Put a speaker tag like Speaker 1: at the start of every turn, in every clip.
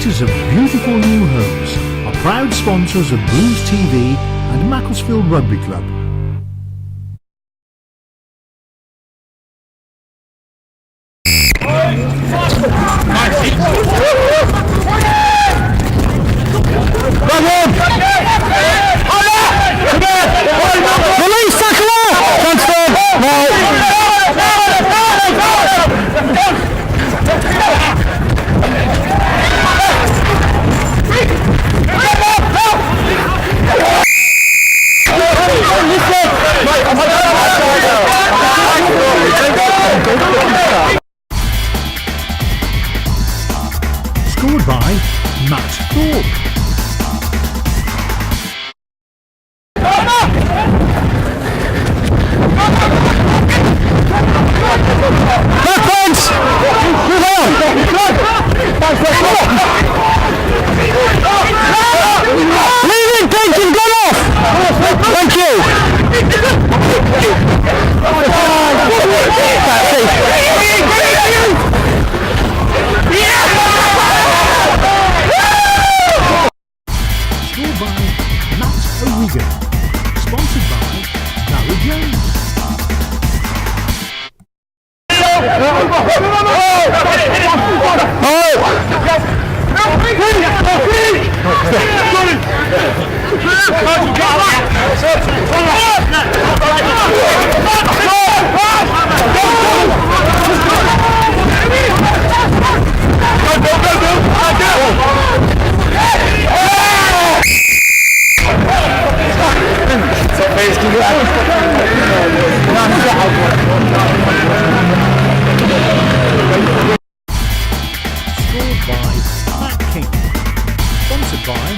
Speaker 1: creators of beautiful new homes, are proud sponsors of Blues TV and Macclesfield Rugby Club.
Speaker 2: Release, tackle off! Transfer!
Speaker 1: Scored by Matt Thorpe.
Speaker 2: Backwards! Move on! Leaving, thinking, gone off! Thank you!
Speaker 1: Scored by Matt O'Regan. Sponsored by Barry Jones. Scored by Matt King. Sponsored by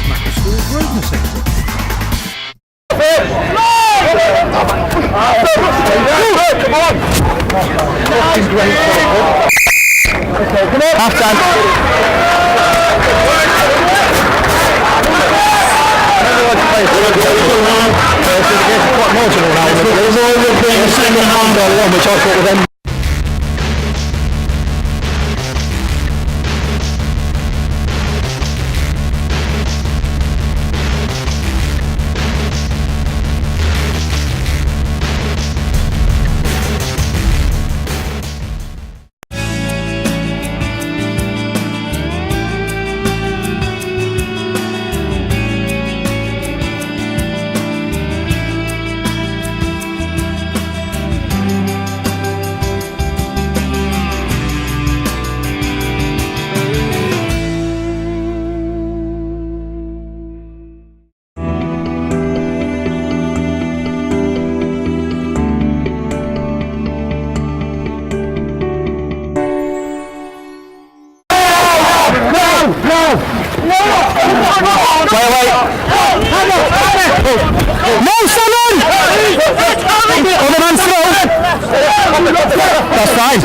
Speaker 1: Macclesfield Grosvenor Centre.
Speaker 2: Half time. There's always been a single hand on one which I thought was them. No, someone! Other man's throw. That's fine.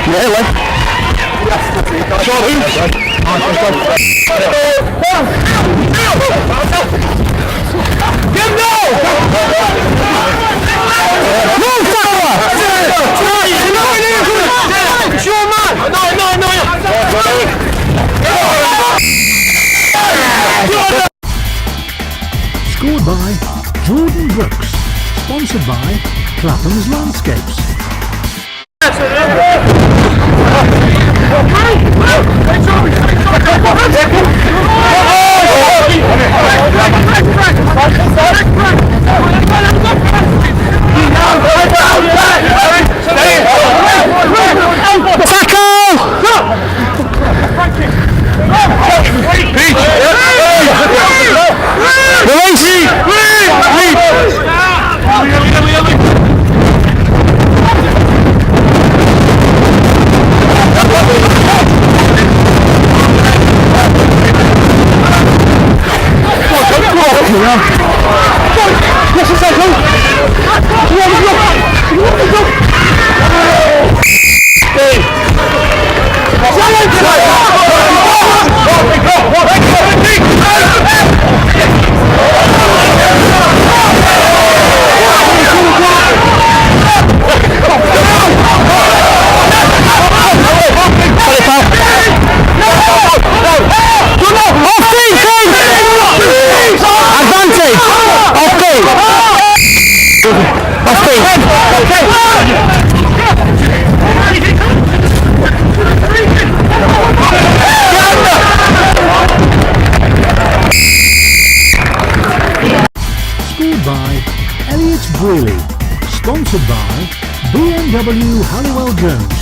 Speaker 2: Really?
Speaker 1: Scored by Jordan Brooks. Sponsored by Clapham's Landscapes. sponsored by BMW Halliwell Jones.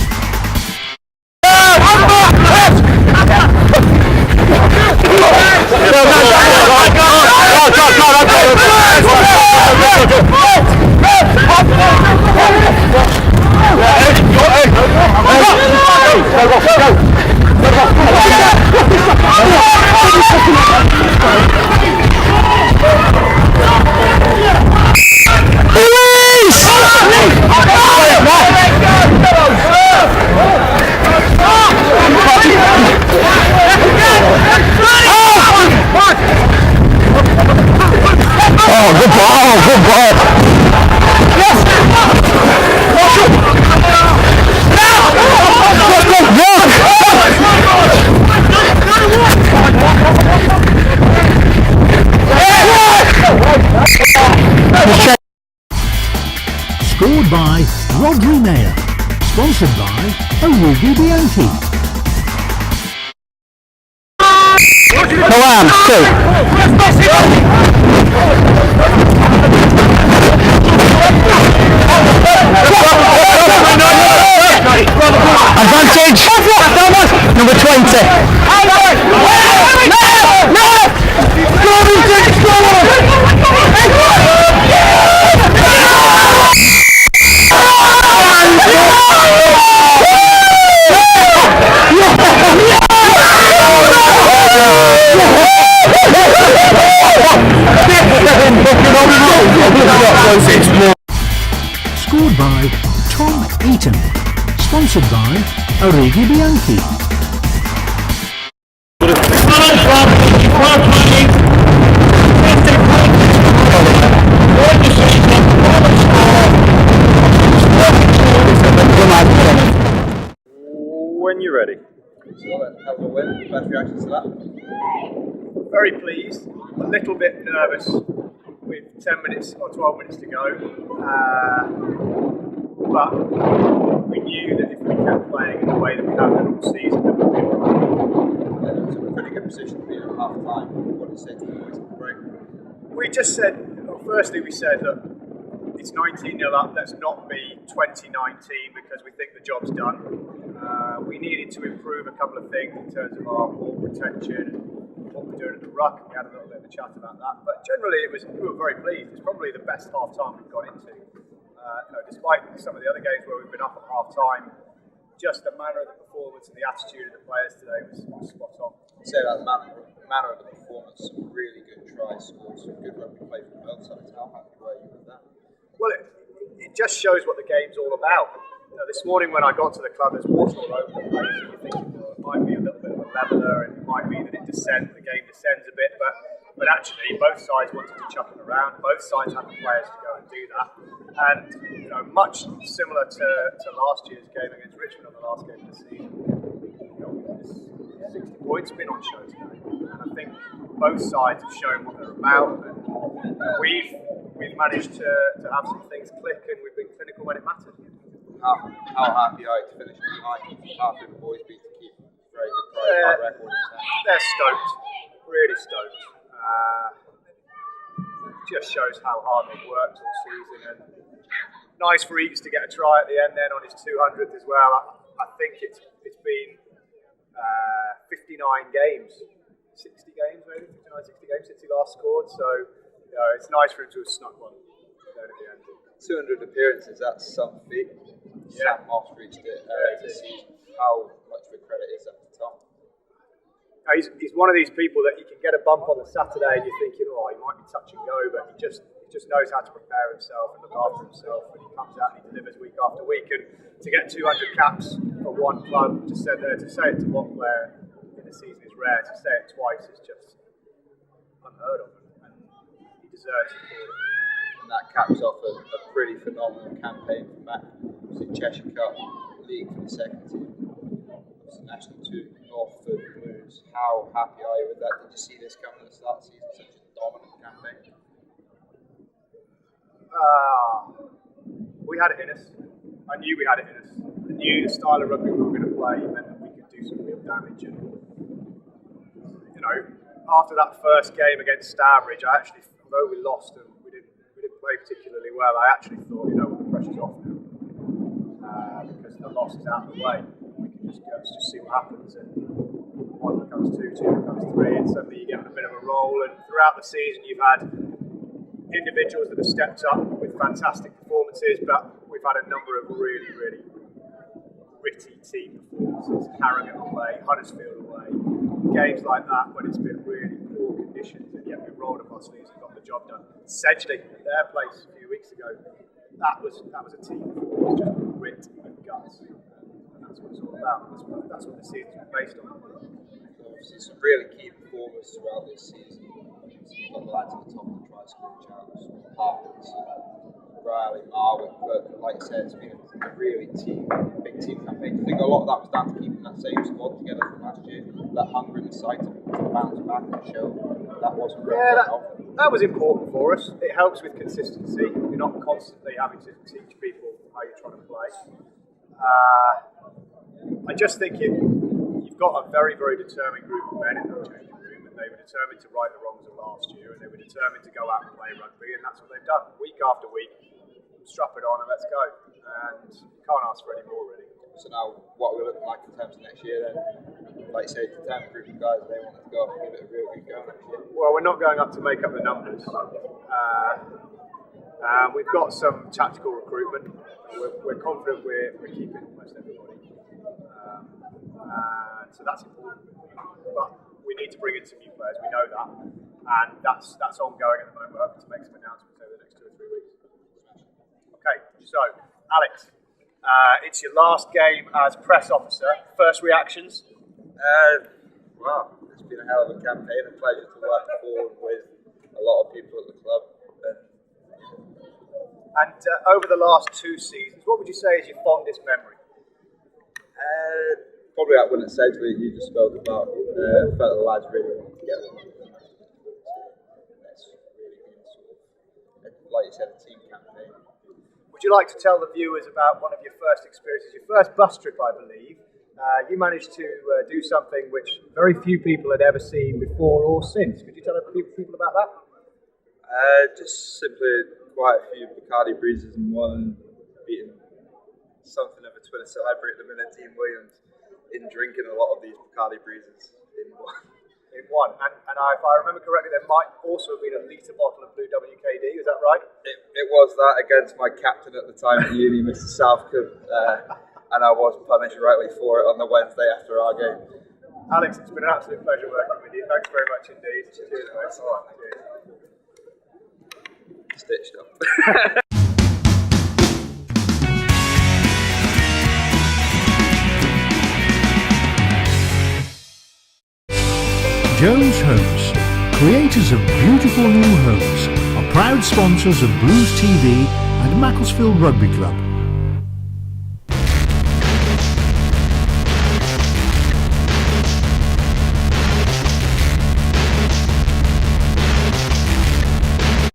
Speaker 1: Scored by Rodri Mayer. Sponsored by Origi Bianchi.
Speaker 2: Milan, 2. Advantage, number 20.
Speaker 1: Scored by Tom Eaton. Sponsored by Origi Bianchi.
Speaker 3: When you're ready.
Speaker 4: So have a win. First reactions to that?
Speaker 3: Very pleased, a little bit nervous with 10 minutes or 12 minutes to go. But we knew that if we kept playing in the way that we have done all season, that we'd be all right.
Speaker 4: And it was a pretty good position to be at half time. What did you say to the boys at the break?
Speaker 3: We just said, well, firstly we said that it's 19-0 up, let's not be 2019 because we think the job's done. We needed to improve a couple of things in terms of our ball retention and what we're doing at the ruck. We had a little bit of a chat about that, but generally we were very pleased. It's probably the best half time we've gone into. Despite some of the other games where we've been up at half time, just the manner of the performance and the attitude of the players today was spot on.
Speaker 4: Say that the manner of the performance, some really good tries, scored some good rugby play from both sides. How happy were you with that?
Speaker 3: Well, it just shows what the game's all about. This morning when I got to the club, there's water all over the place, and you're thinking, well, it might be a little bit of a leveller, and it might be that the game descends a bit, but actually both sides wanted to chuck it around. Both sides had the players to go and do that, and much similar to last year's game against Richmond on the last game of the season. 60 points been on show today, and I think both sides have shown what they're about, and we've managed to have some things click, and we've been clinical when it mattered.
Speaker 4: How happy are you to finish behind after the boys beat to keep very good pride record?
Speaker 3: They're stoked, really stoked. Just shows how hard they've worked all season, and nice for Eats to get a try at the end then on his 200th as well. I think it's been 59 games, 60 games maybe, 59, 60 games since he last scored, so it's nice for him to have snuck one there at the end.
Speaker 4: 200 appearances, that's some feat.
Speaker 3: Yeah.
Speaker 4: Sam Moss reached it this season. How much of a credit is that to Tom?
Speaker 3: He's one of these people that you can get a bump on the Saturday and you're thinking, oh, he might be touch and go, but he just knows how to prepare himself and look after himself, and he comes out and he delivers week after week. And to get 200 caps for one club, to say it to one player in the season is rare. To say it twice is just unheard of, and he deserves it.
Speaker 4: And that caps off a pretty phenomenal campaign for Matt. It was the Cheshire Cup League for the second team. It was the National 2 Northford Blues. How happy are you with that? Did you see this coming at the start of the season? Such a dominant campaign.
Speaker 3: We had it in us. I knew we had it in us. I knew the style of rugby we were going to play meant that we could do some real damage. And after that first game against Stourbridge, although we lost and we didn't play particularly well, I actually thought, the pressure's off now. Because the loss is out of the way. We can just go, let's just see what happens. And one becomes two, two becomes three, and suddenly you get on a bit of a roll. And throughout the season, you've had individuals that have stepped up with fantastic performances, but we've had a number of really, really gritty team performances. Harrogate away, Huddersfield away, games like that when it's been really poor conditions, and yet we rolled up our sleeves and got the job done. Essentially, their place a few weeks ago, that was a team performance, just grit and guts, and that's what it's all about. That's what the season's been based on.
Speaker 4: Obviously, some really key performers throughout this season. You've got the lads at the top of the try-scoring charts, Parkins, Riley, Marwick, but like I said, it's been a really big team campaign. I think a lot of that was down to keeping that same squad together from last year, that hunger in the side to bounce back and show that wasn't
Speaker 3: that was important for us. It helps with consistency. You're not constantly having to teach people how you're trying to play. I just think you've got a very, very determined group of men in that changing room, and they were determined to right the wrongs of last year, and they were determined to go out and play rugby, and that's what they've done. Week after week, strap it on and let's go. And you can't ask for any more, really.
Speaker 4: So now, what are we looking like in terms of next year then? Like you say, the 10 group of guys, they want to go and give it a real good go next year.
Speaker 3: Well, we're not going up to make up the numbers. We've got some tactical recruitment. We're confident we're keeping almost everybody. So that's important. But we need to bring in some new players, we know that. And that's ongoing at the moment. We're hoping to make some announcements over the next 2 or 3 weeks. Okay, so Alex, it's your last game as press officer. First reactions?
Speaker 4: Wow, it's been a hell of a campaign. A pleasure to work forward with a lot of people at the club.
Speaker 3: And over the last 2 seasons, what would you say is your fondest memory?
Speaker 4: Probably that when it said what you just spoke about. Felt the lads really wanted to get along. That's really been sort of, like you said, a team campaign.
Speaker 3: Would you like to tell the viewers about one of your first experiences, your first bus trip, I believe? You managed to do something which very few people had ever seen before or since. Could you tell people about that?
Speaker 4: Just simply quite a few Bacardi breezes in one, beating something of a Twitter celebrity at the minute, Dean Williams, in drinking a lot of these Bacardi breezes in one.
Speaker 3: In one, and if I remember correctly, there might also have been a litre bottle of Blue WKD, is that right?
Speaker 4: It was that against my captain at the time at uni, Mr. Southcombe, and I was punished rightly for it on the Wednesday after our game.
Speaker 3: Alex, it's been an absolute pleasure working with you. Thanks very much indeed. Cheers, mate. Cheers.
Speaker 4: Stitched up.
Speaker 1: Jones Homes, creators of beautiful new homes, are proud sponsors of Blues TV and Macclesfield Rugby Club.